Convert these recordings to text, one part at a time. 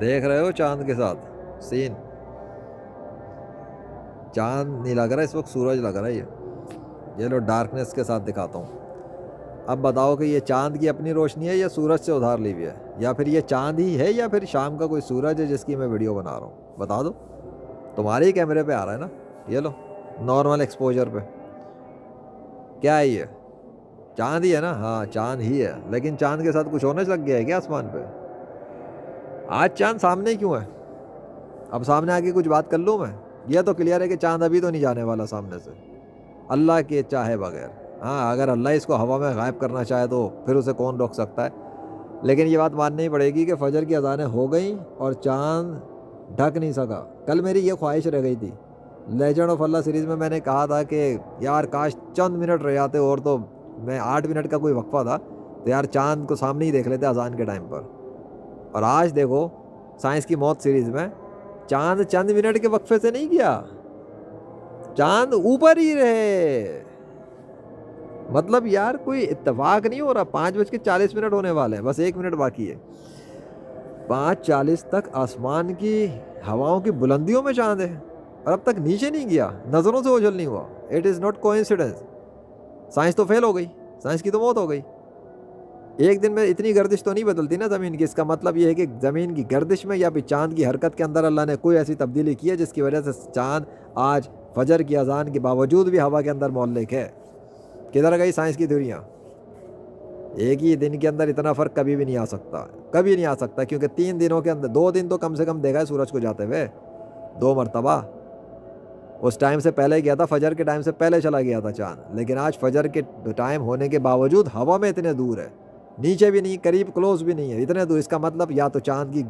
دیکھ رہے ہو چاند کے ساتھ سین؟ چاند نہیں لگ رہا اس وقت، سورج لگ رہا ہے یہ لو ڈارکنیس کے ساتھ دکھاتا ہوں. اب بتاؤ کہ یہ چاند کی اپنی روشنی ہے یا سورج سے ادھار لی ہوئی ہے، یا پھر یہ چاند ہی ہے یا پھر شام کا کوئی سورج ہے جس کی میں ویڈیو بنا رہا ہوں؟ بتا دو. تمہارے ہی کیمرے پہ آ رہا ہے نا، یہ لو نارمل ایکسپوجر پہ. کیا ہے یہ؟ چاند ہی ہے نا؟ ہاں چاند ہی ہے، لیکن چاند کے ساتھ کچھ ہونے لگ گیا ہے کیا آسمان پہ؟ آج چاند سامنے کیوں ہے؟ اب سامنے آ کے کچھ بات کر لوں میں؟ یہ تو کلیئر ہے کہ چاند ابھی تو نہیں جانے والا سامنے سے، اللہ کے چاہے بغیر. ہاں اگر اللہ اس کو ہوا میں غائب کرنا چاہے تو پھر اسے کون روک سکتا ہے. لیکن یہ بات ماننی پڑے گی کہ فجر کی اذانیں ہو گئیں اور چاند ڈھک نہیں سکا. کل میری یہ خواہش رہ گئی تھی، لیجنڈ آف اللہ سیریز میں نے کہا تھا کہ یار کاش چند منٹ رہ جاتے، اور تو میں 8 منٹ کا کوئی وقفہ تھا تو یار چاند کو سامنے ہی دیکھ لیتے اذان کے ٹائم پر. اور آج دیکھو سائنس کی موت سیریز میں چاند چند منٹ کے وقفے سے نہیں گیا، چاند اوپر ہی رہے. مطلب یار کوئی اتفاق نہیں ہو رہا. 5:40 ہونے والے ہیں، بس 1 منٹ باقی ہے. 5:40 تک آسمان کی ہواؤں کی بلندیوں میں چاند ہے اور اب تک نیچے نہیں گیا، نظروں سے اوجھل نہیں ہوا. It is not coincidence. Science تو فیل ہو گئی، سائنس کی تو موت ہو گئی. ایک دن میں اتنی گردش تو نہیں بدلتی نا زمین کی. اس کا مطلب یہ ہے کہ زمین کی گردش میں یا پھر چاند کی حرکت کے اندر اللہ نے کوئی ایسی تبدیلی کی ہے جس کی وجہ سے چاند آج فجر کی اذان کے باوجود بھی ہوا کے اندر معلق ہے. کدھر گئی سائنس کی تھیوریاں؟ ایک ہی دن کے اندر اتنا فرق کبھی بھی نہیں آ سکتا، کبھی نہیں آ سکتا، کیونکہ 3 دنوں کے اندر 2 دن تو کم سے کم دیکھا ہے سورج کو جاتے ہوئے 2 مرتبہ. اس ٹائم سے پہلے گیا تھا، فجر کے ٹائم سے پہلے چلا گیا تھا چاند. لیکن آج فجر کے ٹائم ہونے کے باوجود ہوا میں اتنے دور ہے، نیچے بھی نہیں، قریب کلوز بھی نہیں ہے، اتنے دور. اس کا مطلب یا تو چاند کی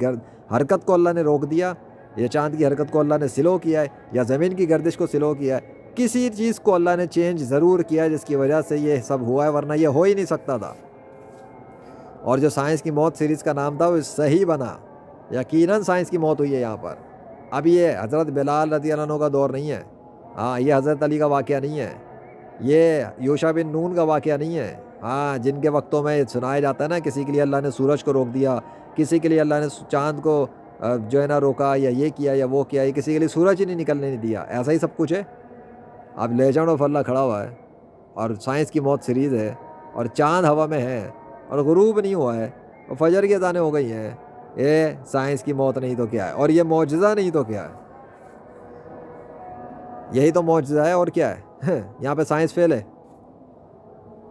حرکت کو اللہ نے روک دیا، یا چاند کی حرکت کو اللہ نے سلو کیا ہے، یا زمین کی گردش کو سلو کیا ہے. کسی چیز کو اللہ نے چینج ضرور کیا جس کی وجہ سے یہ سب ہوا ہے، ورنہ یہ ہو ہی نہیں سکتا تھا. اور جو سائنس کی موت سیریز کا نام تھا وہ صحیح بنا. یقیناً سائنس کی موت ہوئی ہے یہاں پر. اب یہ حضرت بلال رضی اللہ عنہ کا دور نہیں ہے، ہاں یہ حضرت علی کا واقعہ نہیں ہے، یہ یوشع بن نون کا واقعہ نہیں ہے. ہاں جن کے وقتوں میں سنایا جاتا ہے نا کسی کے لیے اللہ نے سورج کو روک دیا، کسی کے لیے اللہ نے چاند کو جو ہے نا روکا، یا یہ کیا یا وہ کیا، کسی کے لیے سورج ہی نہیں نکلنے نہیں دیا. ایسا ہی سب کچھ ہے. اب لیجنڈ آف اللہ کھڑا ہوا ہے اور سائنس کی موت سیریز ہے، اور چاند ہوا میں ہے اور غروب نہیں ہوا ہے اور فجر کی اذانیں ہو گئی ہیں. یہ سائنس کی موت نہیں تو کیا ہے؟ اور یہ معجزہ نہیں تو کیا ہے؟ یہی تو معجزہ ہے اور کیا ہے. یہاں پہ سائنس فیل ہے،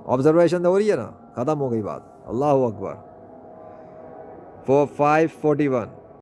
آبزرویشن ہو رہی ہے نا، ختم ہو گئی بات. اللہ اکبر. 5:41